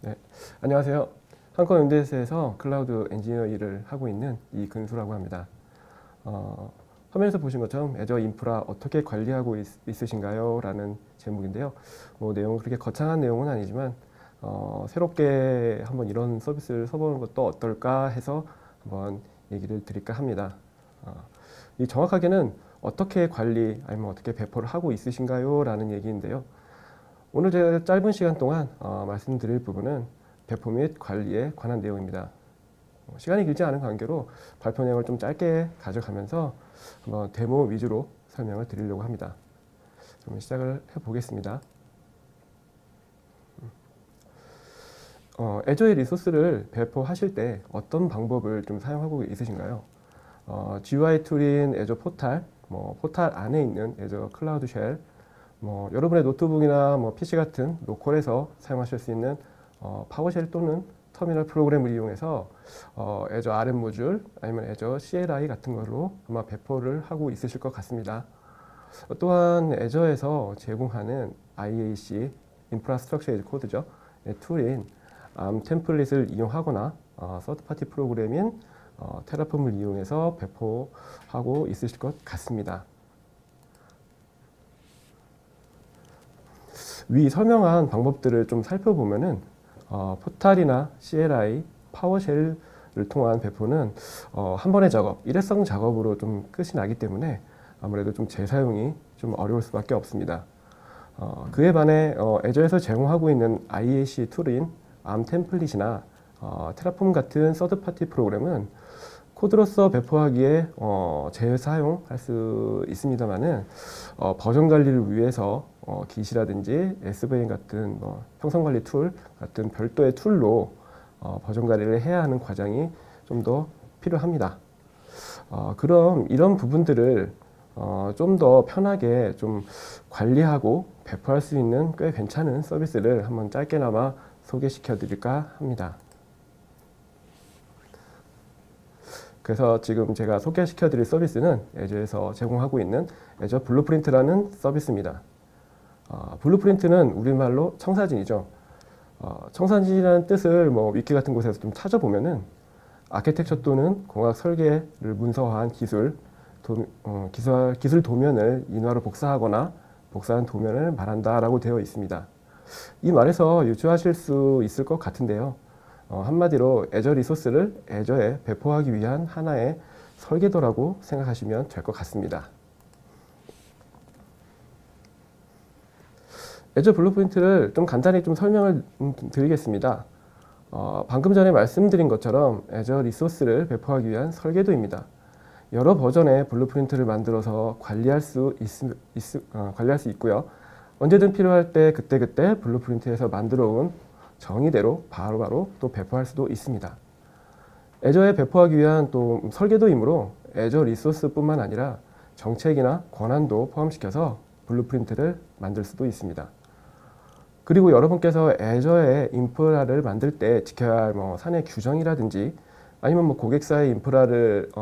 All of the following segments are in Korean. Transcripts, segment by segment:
네, 안녕하세요. 한컴 MDS에서 클라우드 엔지니어 일을 하고 있는 이근수라고 합니다. 화면에서 보신 것처럼 애저 인프라 어떻게 관리하고 있으신가요? 라는 제목인데요. 내용은 그렇게 거창한 내용은 아니지만 새롭게 한번 이런 서비스를 써보는 것도 어떨까 해서 한번 얘기를 드릴까 합니다. 이 정확하게는 어떻게 관리 아니면 어떻게 배포를 하고 있으신가요? 라는 얘기인데요. 오늘 제가 짧은 시간 동안 말씀드릴 부분은 배포 및 관리에 관한 내용입니다. 시간이 길지 않은 관계로 발표 내용을 좀 짧게 가져가면서 한번 데모 위주로 설명을 드리려고 합니다. 그럼 시작을 해보겠습니다. 애저의 리소스를 배포하실 때 어떤 방법을 좀 사용하고 있으신가요? GUI 툴인 애저 포탈, 포탈 안에 있는 애저 클라우드 쉘, 여러분의 노트북이나 PC 같은 로컬에서 사용하실 수 있는 파워쉘 또는 터미널 프로그램을 이용해서 애저 RM 모듈 아니면 애저 CLI 같은 걸로 아마 배포를 하고 있으실 것 같습니다. 또한 애저에서 제공하는 IAC, 인프라스트럭처 에즈 코드죠. 툴인 ARM 템플릿을 이용하거나 서드파티 프로그램인 테라폼을 이용해서 배포하고 있으실 것 같습니다. 위 설명한 방법들을 좀 살펴보면은 포탈이나 CLI, 파워쉘을 통한 배포는 한 번의 작업, 일회성 작업으로 좀 끝이 나기 때문에 아무래도 좀 재사용이 좀 어려울 수밖에 없습니다. 그에 반해 애저에서 제공하고 있는 IAC 툴인 ARM 템플릿이나 테라폼 같은 서드파티 프로그램은 코드로서 배포하기에 재사용할 수 있습니다만은 버전 관리를 위해서 Git이라든지 SVN 같은 형성 관리 툴 같은 별도의 툴로 버전 관리를 해야 하는 과정이 좀 더 필요합니다. 그럼 이런 부분들을 좀 더 편하게 좀 관리하고 배포할 수 있는 꽤 괜찮은 서비스를 한번 짧게나마 소개시켜 드릴까 합니다. 그래서 지금 제가 소개시켜 드릴 서비스는 애저에서 제공하고 있는 애저 블루프린트라는 서비스입니다. 블루프린트는 우리말로 청사진이죠. 청사진이라는 뜻을 위키 같은 곳에서 좀 찾아보면은 아키텍처 또는 공학 설계를 문서화한 기술 도면을 인화로 복사하거나 복사한 도면을 말한다라고 되어 있습니다. 이 말에서 유추하실 수 있을 것 같은데요. 한마디로 애저 리소스를 애저에 배포하기 위한 하나의 설계도라고 생각하시면 될 것 같습니다. 애저 블루프린트를 좀 간단히 좀 설명을 드리겠습니다. 방금 전에 말씀드린 것처럼 애저 리소스를 배포하기 위한 설계도입니다. 여러 버전의 블루프린트를 만들어서 관리할 수 있고요. 언제든 필요할 때 그때그때 블루프린트에서 만들어 온 정의대로 바로바로 또 배포할 수도 있습니다. 애저에 배포하기 위한 또 설계도이므로 애저 리소스뿐만 아니라 정책이나 권한도 포함시켜서 블루프린트를 만들 수도 있습니다. 그리고 여러분께서 애저의 인프라를 만들 때 지켜야 할 사내 규정이라든지 아니면 고객사의 인프라를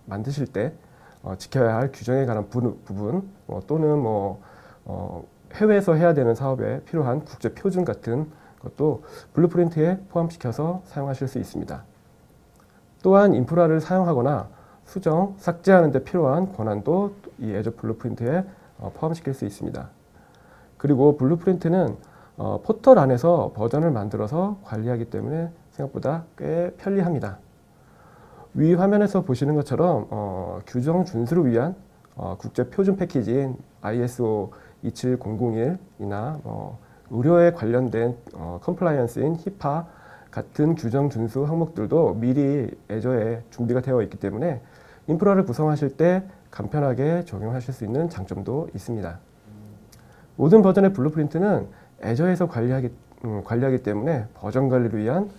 만드실 때 지켜야 할 규정에 관한 부분 또는 해외에서 해야 되는 사업에 필요한 국제 표준 같은 것도 블루프린트에 포함시켜서 사용하실 수 있습니다. 또한 인프라를 사용하거나 수정, 삭제하는 데 필요한 권한도 이 애저 블루프린트에 포함시킬 수 있습니다. 그리고 블루프린트는 포털 안에서 버전을 만들어서 관리하기 때문에 생각보다 꽤 편리합니다. 위 화면에서 보시는 것처럼 규정 준수를 위한 국제 표준 패키지인 ISO 27001이나 의료에 관련된 컴플라이언스인 히파 같은 규정 준수 항목들도 미리 애저에 준비가 되어 있기 때문에 인프라를 구성하실 때 간편하게 적용하실 수 있는 장점도 있습니다. 모든 버전의 블루프린트는 애저에서 관리하기 때문에 버전 관리를 위한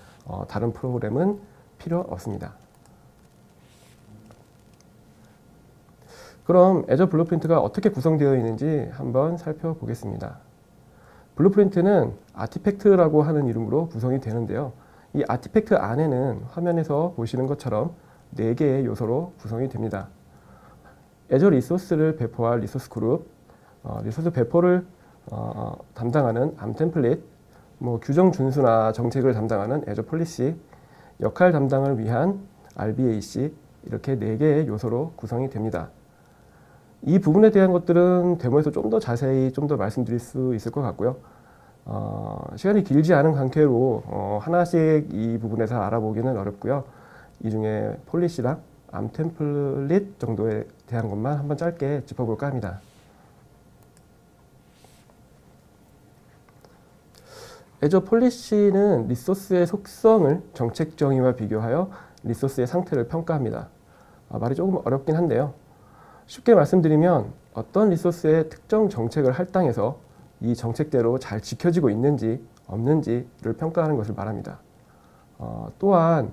다른 프로그램은 필요 없습니다. 그럼 애저 블루프린트가 어떻게 구성되어 있는지 한번 살펴보겠습니다. 블루프린트는 아티팩트라고 하는 이름으로 구성이 되는데요. 이 아티팩트 안에는 화면에서 보시는 것처럼 4개의 요소로 구성이 됩니다. 애저 리소스를 배포할 리소스 그룹, 리소스 배포를 담당하는 암 템플릿, 뭐 규정 준수나 정책을 담당하는 애저 폴리시, 역할 담당을 위한 RBAC, 이렇게 4개의 요소로 구성이 됩니다. 이 부분에 대한 것들은 데모에서 좀 더 자세히 좀 더 말씀드릴 수 있을 것 같고요. 시간이 길지 않은 관계로 하나씩 이 부분에서 알아보기는 어렵고요. 이 중에 폴리시랑 암 템플릿 정도에 대한 것만 한번 짧게 짚어볼까 합니다. 애저 폴리시는 리소스의 속성을 정책 정의와 비교하여 리소스의 상태를 평가합니다. 말이 조금 어렵긴 한데요. 쉽게 말씀드리면 어떤 리소스의 특정 정책을 할당해서 이 정책대로 잘 지켜지고 있는지 없는지를 평가하는 것을 말합니다. 또한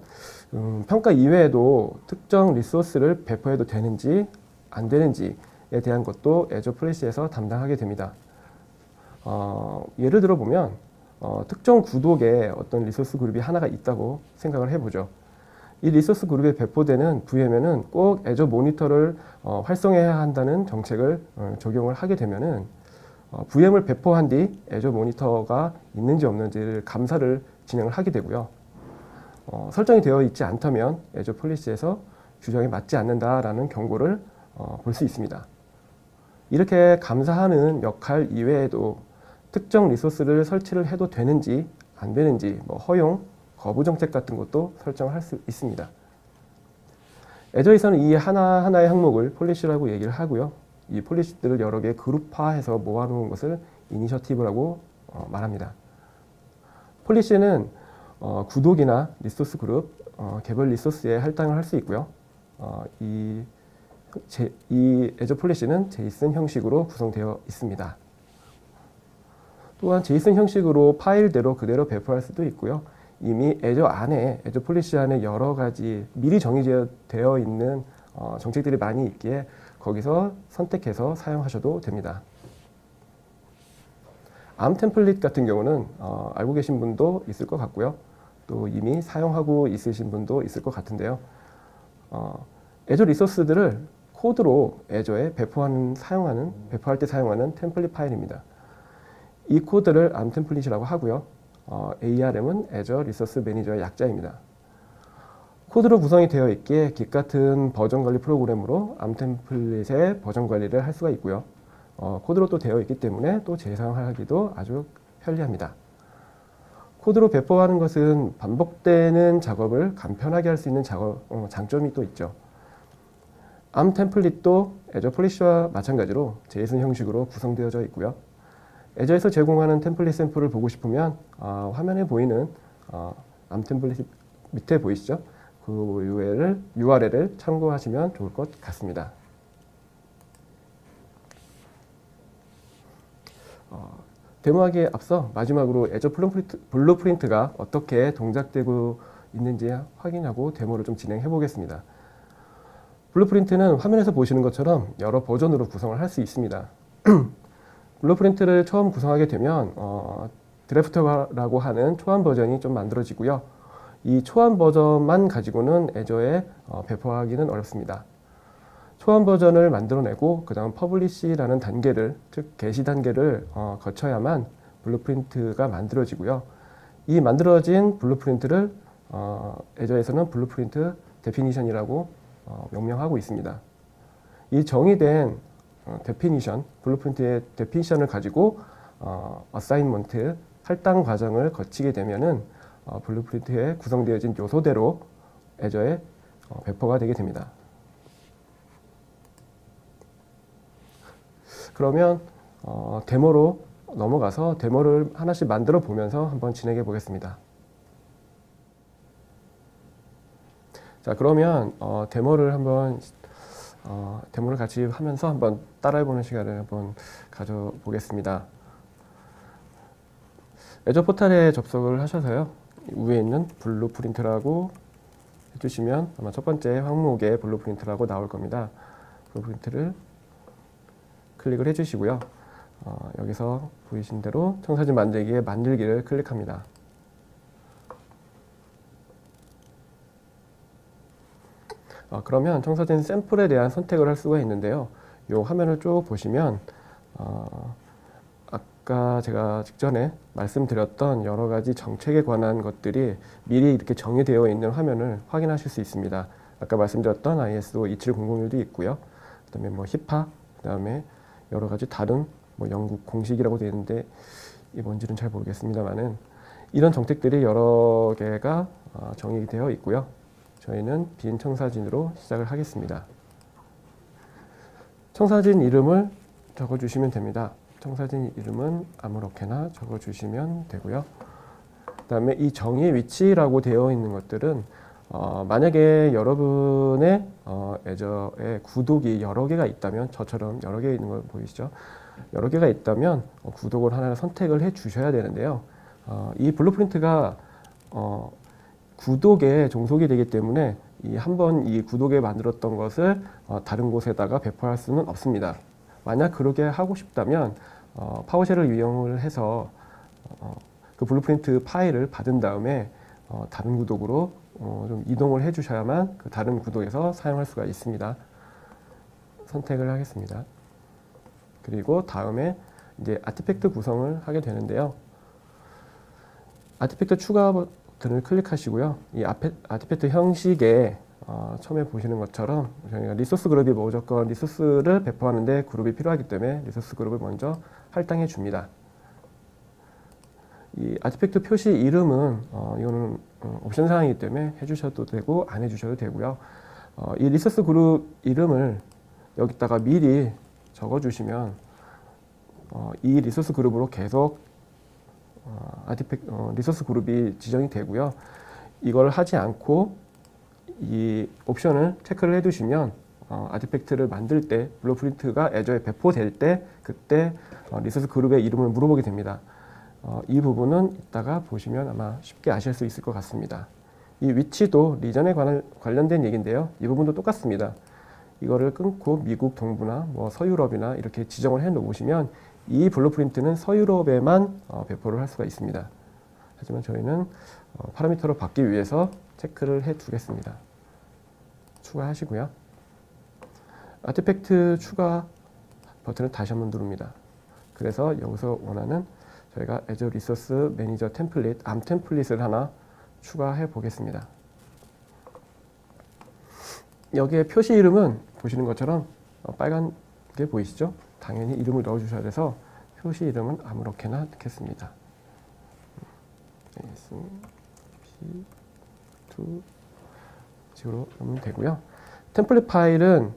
평가 이외에도 특정 리소스를 배포해도 되는지 안 되는지에 대한 것도 애저 폴리시에서 담당하게 됩니다. 예를 들어 보면 특정 구독에 어떤 리소스 그룹이 하나가 있다고 생각을 해보죠. 이 리소스 그룹에 배포되는 VM에는 꼭 애저 모니터를 활성화해야 한다는 정책을 적용을 하게 되면은 VM을 배포한 뒤 애저 모니터가 있는지 없는지를 감사를 진행을 하게 되고요. 설정이 되어 있지 않다면 애저 폴리시에서 규정에 맞지 않는다라는 경고를 볼 수 있습니다. 이렇게 감사하는 역할 이외에도 특정 리소스를 설치를 해도 되는지 안 되는지 뭐 허용, 거부 정책 같은 것도 설정을 할 수 있습니다. 애저에서는 이 하나하나의 항목을 폴리시라고 얘기를 하고요. 이 폴리시들을 여러 개 그룹화해서 모아놓은 것을 이니셔티브라고 말합니다. 폴리시는 구독이나 리소스 그룹, 개별 리소스에 할당을 할 수 있고요. 이 애저 폴리시는 제이슨 형식으로 구성되어 있습니다. 또한 제이슨 형식으로 파일대로 그대로 배포할 수도 있고요. 이미 애저 안에, 애저 폴리시 안에 여러 가지 미리 정의되어 있는 정책들이 많이 있기에 거기서 선택해서 사용하셔도 됩니다. 암 템플릿 같은 경우는 알고 계신 분도 있을 것 같고요. 또 이미 사용하고 있으신 분도 있을 것 같은데요. 애저 리소스들을 코드로 애저에 배포할 때 사용하는 템플릿 파일입니다. 이 코드를 암 템플릿이라고 하고요. ARM은 애저 리소스 매니저의 약자입니다. 코드로 구성이 되어 있기에 Git 같은 버전 관리 프로그램으로 암 템플릿의 버전 관리를 할 수가 있고요. 코드로 또 되어 있기 때문에 또 재사용하기도 아주 편리합니다. 코드로 배포하는 것은 반복되는 작업을 간편하게 할 수 있는 장점이 또 있죠. 암 템플릿도 애저 폴리시와 마찬가지로 제이슨 형식으로 구성되어져 있고요. 애저에서 제공하는 템플릿 샘플을 보고 싶으면 화면에 보이는 암 템플릿 밑에 보이시죠? 그 URL을 참고하시면 좋을 것 같습니다. 데모하기에 앞서 마지막으로 애저 블루프린트가 어떻게 동작되고 있는지 확인하고 데모를 좀 진행해 보겠습니다. 블루프린트는 화면에서 보시는 것처럼 여러 버전으로 구성을 할 수 있습니다. 블루프린트를 처음 구성하게 되면 드래프터라고 하는 초안 버전이 좀 만들어지고요. 이 초안 버전만 가지고는 애저에 배포하기는 어렵습니다. 초안 버전을 만들어내고 그 다음 퍼블리시라는 단계를, 즉 게시 단계를 거쳐야만 블루프린트가 만들어지고요. 이 만들어진 블루프린트를 애저에서는 블루프린트 데피니션이라고 명명하고 있습니다. 이 정의된 블루프린트의 데피니션을 가지고 어사인먼트, 할당 과정을 거치게 되면은 블루프린트에 구성되어진 요소대로 애저에 배포가 되게 됩니다. 그러면 데모로 넘어가서 데모를 하나씩 만들어 보면서 한번 진행해 보겠습니다. 자, 그러면 데모를 같이 하면서 한번 따라해보는 시간을 한번 가져보겠습니다. 애저 포탈에 접속을 하셔서요. 위에 있는 블루프린트라고 해주시면 아마 첫 번째 항목에 블루프린트라고 나올 겁니다. 블루프린트를 클릭을 해주시고요. 여기서 보이신 대로 청사진 만들기에 만들기를 클릭합니다. 그러면 청사진 샘플에 대한 선택을 할 수가 있는데요. 이 화면을 쭉 보시면 아까 제가 직전에 말씀드렸던 여러 가지 정책에 관한 것들이 미리 이렇게 정의되어 있는 화면을 확인하실 수 있습니다. 아까 말씀드렸던 ISO 27001도 있고요. 그다음에 뭐 히파, 그다음에 여러 가지 다른 뭐 영국 공식이라고 되어 있는데 이게 뭔지는 잘 모르겠습니다만은 이런 정책들이 여러 개가 정의되어 있고요. 저희는 빈 청사진으로 시작을 하겠습니다. 청사진 이름을 적어주시면 됩니다. 청사진 이름은 아무렇게나 적어주시면 되고요. 그 다음에 이 정의 위치라고 되어 있는 것들은 만약에 여러분의 애저에 구독이 여러 개가 있다면, 저처럼 여러 개 있는 거 보이시죠? 여러 개가 있다면 구독을 하나를 선택을 해 주셔야 되는데요. 이 블루프린트가 구독에 종속이 되기 때문에 한번 이 구독에 만들었던 것을 다른 곳에다가 배포할 수는 없습니다. 만약 그렇게 하고 싶다면 파워쉘을 이용을 해서 그 블루프린트 파일을 받은 다음에 다른 구독으로 좀 이동을 해 주셔야만 그 다른 구독에서 사용할 수가 있습니다. 선택을 하겠습니다. 그리고 다음에 이제 아티팩트 구성을 하게 되는데요. 아티팩트 추가 버튼을 클릭하시고요. 이 아티팩트 형식에 처음에 보시는 것처럼 저희가 리소스 그룹이 무조건 리소스를 배포하는데 그룹이 필요하기 때문에 리소스 그룹을 먼저 할당해 줍니다. 이 아티팩트 표시 이름은 이거는 옵션 사항이기 때문에 해주셔도 되고 안 해주셔도 되고요. 이 리소스 그룹 이름을 여기다가 미리 적어주시면 이 리소스 그룹으로 계속 리소스 그룹이 지정이 되고요. 이걸 하지 않고 이 옵션을 체크를 해두시면 아티팩트를 만들 때 블루프린트가 애저에 배포될 때 그때 리소스 그룹의 이름을 물어보게 됩니다. 이 부분은 이따가 보시면 아마 쉽게 아실 수 있을 것 같습니다. 이 위치도 리전에 관련된 얘기인데요. 이 부분도 똑같습니다. 이거를 끊고 미국 동부나 뭐 서유럽이나 이렇게 지정을 해 놓으시면 이 블루프린트는 서유럽에만 배포를 할 수가 있습니다. 하지만 저희는 파라미터로 받기 위해서 체크를 해 두겠습니다. 추가하시고요. 아티팩트 추가 버튼을 다시 한번 누릅니다. 그래서 여기서 원하는 저희가 애저 리소스 매니저 템플릿, 암 템플릿을 하나 추가해 보겠습니다. 여기에 표시 이름은 보시는 것처럼 빨간 게 보이시죠? 당연히 이름을 넣어 주셔야 돼서 표시 이름은 아무렇게나 넣겠습니다. SP2 식으로 넣으면 되고요. 템플릿 파일은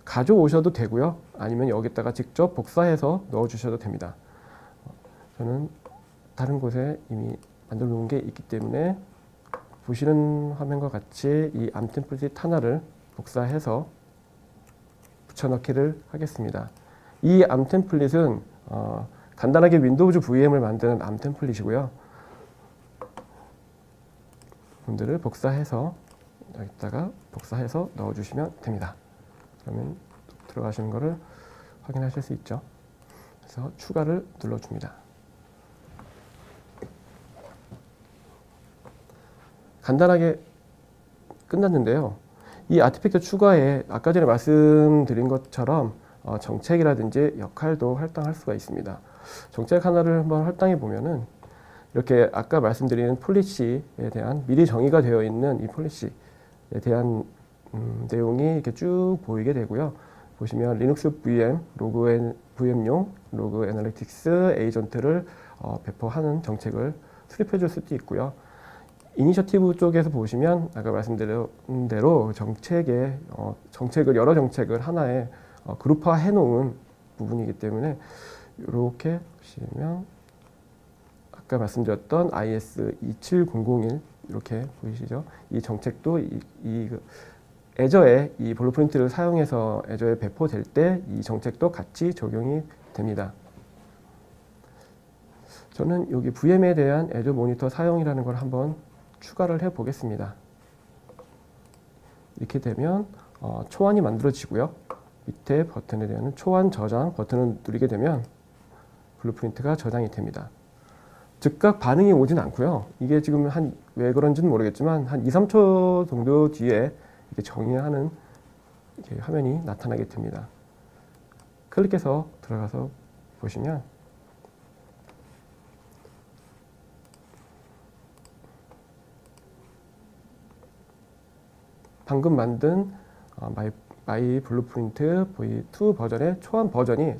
가져오셔도 되고요. 아니면 여기다가 직접 복사해서 넣어 주셔도 됩니다. 저는 다른 곳에 이미 만들어 놓은 게 있기 때문에 보시는 화면과 같이 이 암 템플릿 하나를 복사해서 붙여넣기를 하겠습니다. 이 암 템플릿은 간단하게 윈도우즈 VM을 만드는 암 템플릿이고요. 분들을 복사해서 여기다가 복사해서 넣어주시면 됩니다. 그러면 들어가시는 것을 확인하실 수 있죠. 그래서 추가를 눌러줍니다. 간단하게 끝났는데요. 이 아티팩트 추가에 아까 전에 말씀드린 것처럼 정책이라든지 역할도 할당할 수가 있습니다. 정책 하나를 한번 할당해 보면은 이렇게 아까 말씀드린 폴리시에 대한 미리 정의가 되어 있는 이 폴리시에 대한 내용이 이렇게 쭉 보이게 되고요. 보시면 리눅스 VM, VM용 로그 애널리틱스 에이전트를 배포하는 정책을 수립해 줄 수도 있고요. 이니셔티브 쪽에서 보시면 아까 말씀드린 대로 정책을 여러 정책을 하나에 그룹화해 놓은 부분이기 때문에 이렇게 보시면 아까 말씀드렸던 IS 27001 이렇게 보이시죠? 이 정책도 애저에 이 블루프린트를 사용해서 애저에 배포될 때 이 정책도 같이 적용이 됩니다. 저는 여기 VM에 대한 애저 모니터 사용이라는 걸 한번 추가를 해 보겠습니다. 이렇게 되면 초안이 만들어지고요. 밑에 버튼에 대한 초안 저장 버튼을 누르게 되면 블루프린트가 저장이 됩니다. 즉각 반응이 오진 않고요. 이게 지금 왜 그런지는 모르겠지만 한 2, 3초 정도 뒤에 이렇게 정의하는 이렇게 화면이 나타나게 됩니다. 클릭해서 들어가서 보시면 방금 만든 마이 블루프린트 V2 버전의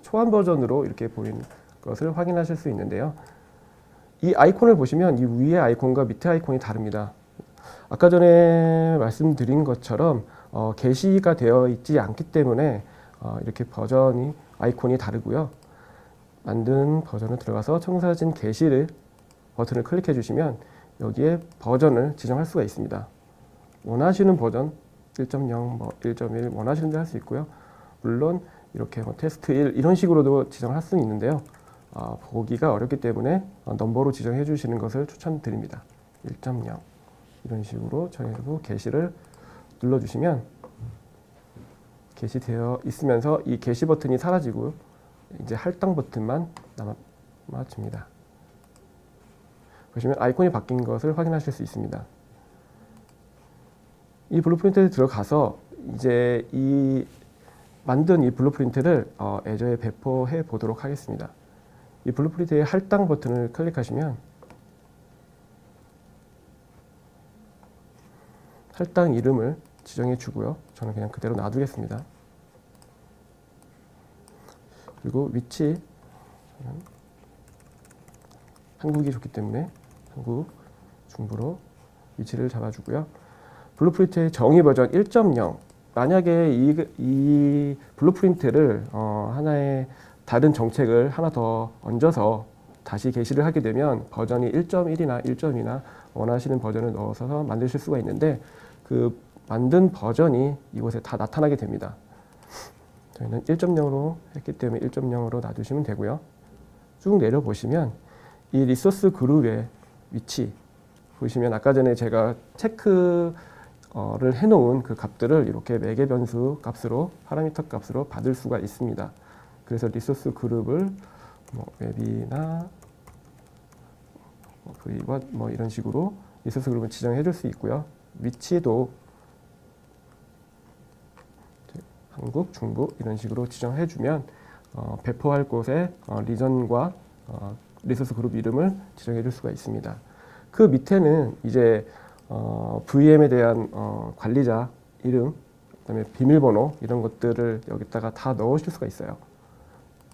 초안 버전으로 이렇게 보이는 것을 확인하실 수 있는데요. 이 아이콘을 보시면 이 위의 아이콘과 밑에 아이콘이 다릅니다. 아까 전에 말씀드린 것처럼 게시가 되어 있지 않기 때문에 이렇게 아이콘이 다르고요. 만든 버전을 들어가서 청사진 게시를 버튼을 클릭해 주시면 여기에 버전을 지정할 수가 있습니다. 원하시는 버전 1.0, 1.1 원하시는 대로 할 수 있고요. 물론 이렇게 테스트 1 이런 식으로도 지정할 수는 있는데요. 보기가 어렵기 때문에 넘버로 지정해 주시는 것을 추천드립니다. 1.0 이런 식으로 정해주고 게시를 눌러주시면 게시되어 있으면서 이 게시 버튼이 사라지고 이제 할당 버튼만 남아집니다. 보시면 아이콘이 바뀐 것을 확인하실 수 있습니다. 이 블루프린트에 들어가서 이제 만든 이 블루프린트를 애저에 배포해 보도록 하겠습니다. 이 블루프린트의 할당 버튼을 클릭하시면 할당 이름을 지정해 주고요. 저는 그냥 그대로 놔두겠습니다. 그리고 위치 한국이 좋기 때문에 한국 중부로 위치를 잡아주고요. 블루프린트의 정의 버전 1.0 만약에 이 블루프린트를 하나의 다른 정책을 하나 더 얹어서 다시 게시를 하게 되면 버전이 1.1이나 1.2나 원하시는 버전을 넣어서 만드실 수가 있는데 그 만든 버전이 이곳에 다 나타나게 됩니다. 저희는 1.0으로 했기 때문에 1.0으로 놔두시면 되고요. 쭉 내려보시면 이 리소스 그룹의 위치 보시면 아까 전에 제가 체크를 해놓은 그 값들을 이렇게 매개 변수 값으로 파라미터 값으로 받을 수가 있습니다. 그래서 리소스 그룹을 웹이나 V1 이런 식으로 리소스 그룹을 지정해 줄 수 있고요. 위치도 한국, 중부 이런 식으로 지정해 주면 배포할 곳에 리전과 리소스 그룹 이름을 지정해 줄 수가 있습니다. 그 밑에는 이제 VM에 대한 관리자 이름, 그다음에 비밀번호 이런 것들을 여기다가 다 넣으실 수가 있어요.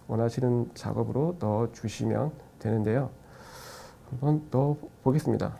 원하시는 작업으로 넣어 주시면 되는데요. 한번 넣어 보겠습니다.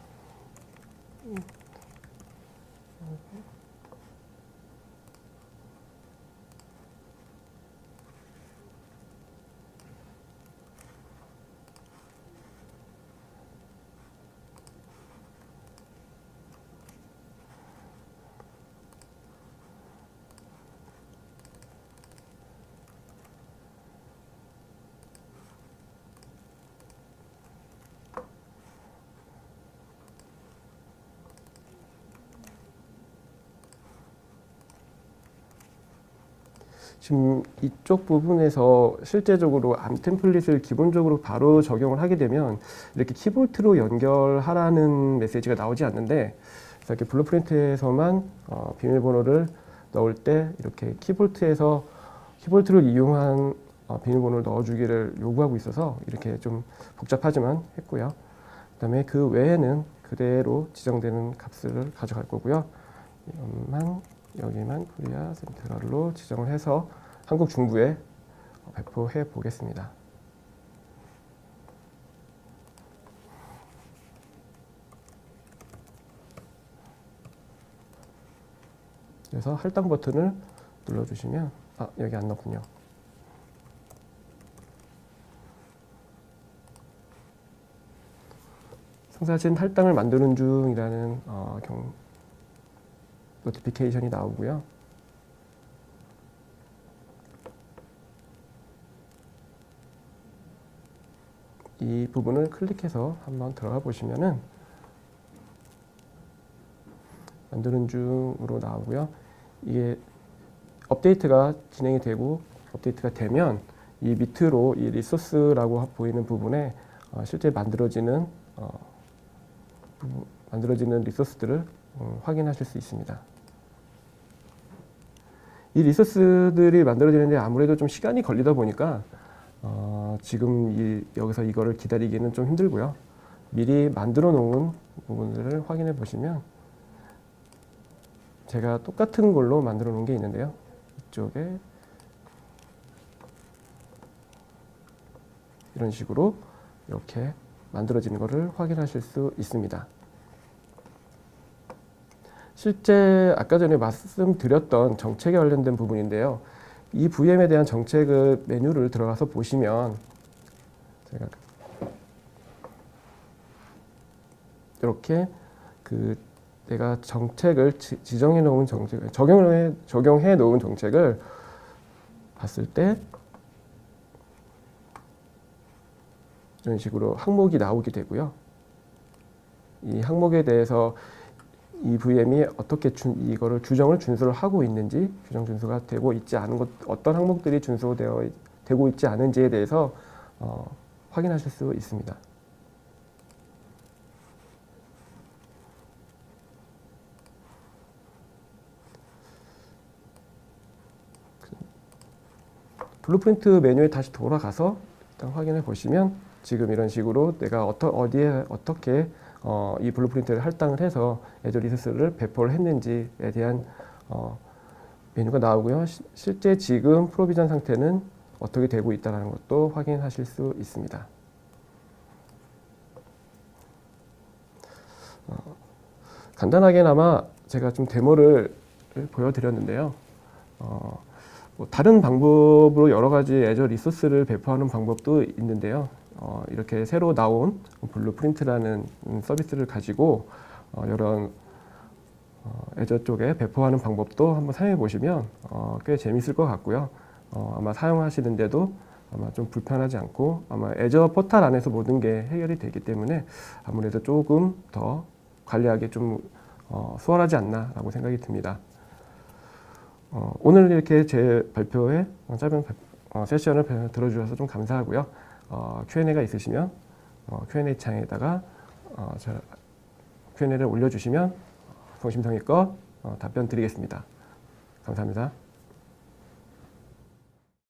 지금 이쪽 부분에서 실제적으로 암 템플릿을 기본적으로 바로 적용을 하게 되면 이렇게 키볼트로 연결하라는 메시지가 나오지 않는데 이렇게 블루프린트에서만 비밀번호를 넣을 때 이렇게 키볼트를 이용한 비밀번호를 넣어주기를 요구하고 있어서 이렇게 좀 복잡하지만 했고요. 그다음에 그 외에는 그대로 지정되는 값을 가져갈 거고요. 여기만 코리아 센트럴로 지정을 해서 한국 중부에 배포해 보겠습니다. 그래서 할당 버튼을 눌러주시면 여기 안 넣군요. 청사진 할당을 만드는 중이라는 노티피케이션이 나오고요. 이 부분을 클릭해서 한번 들어가 보시면은 만드는 중으로 나오고요. 이게 업데이트가 진행이 되고 업데이트가 되면 이 밑으로 이 리소스라고 보이는 부분에 실제 만들어지는 리소스들을 확인하실 수 있습니다. 이 리소스들이 만들어지는데 아무래도 좀 시간이 걸리다 보니까 지금 여기서 이거를 기다리기는 좀 힘들고요. 미리 만들어 놓은 부분들을 확인해 보시면 제가 똑같은 걸로 만들어 놓은 게 있는데요. 이쪽에 이런 식으로 이렇게 만들어지는 것을 확인하실 수 있습니다. 실제 아까 전에 말씀드렸던 정책에 관련된 부분인데요. 이 VM에 대한 정책을 메뉴를 들어가서 보시면 제가 이렇게 내가 정책을 지정해 놓은 정책을 적용해 놓은 정책을 봤을 때 이런 식으로 항목이 나오게 되고요. 이 항목에 대해서 이 VM이 어떻게 이거를 규정을 준수를 하고 있는지, 규정 준수가 되고 있지 않은 것, 어떤 항목들이 되고 있지 않은지에 대해서 확인하실 수 있습니다. 블루프린트 메뉴에 다시 돌아가서 일단 확인해 보시면 지금 이런 식으로 내가 어디에 어떻게 이 블루프린트를 할당을 해서 애저 리소스를 배포를 했는지에 대한 메뉴가 나오고요. 실제 지금 프로비전 상태는 어떻게 되고 있다는 것도 확인하실 수 있습니다. 간단하게나마 제가 좀 데모를 보여드렸는데요. 뭐 다른 방법으로 여러 가지 애저 리소스를 배포하는 방법도 있는데요. 이렇게 새로 나온 블루프린트라는 서비스를 가지고 이런 애저 쪽에 배포하는 방법도 한번 사용해 보시면 꽤 재밌을 것 같고요. 아마 사용하시는데도 아마 좀 불편하지 않고 아마 애저 포탈 안에서 모든 게 해결이 되기 때문에 아무래도 조금 더 관리하기 좀 수월하지 않나라고 생각이 듭니다. 오늘 이렇게 제 발표에 짧은 세션을 들어주셔서 좀 감사하고요. Q&A가 있으시면 Q&A 창에다가 Q&A를 올려주시면 성심성의껏 답변 드리겠습니다. 감사합니다.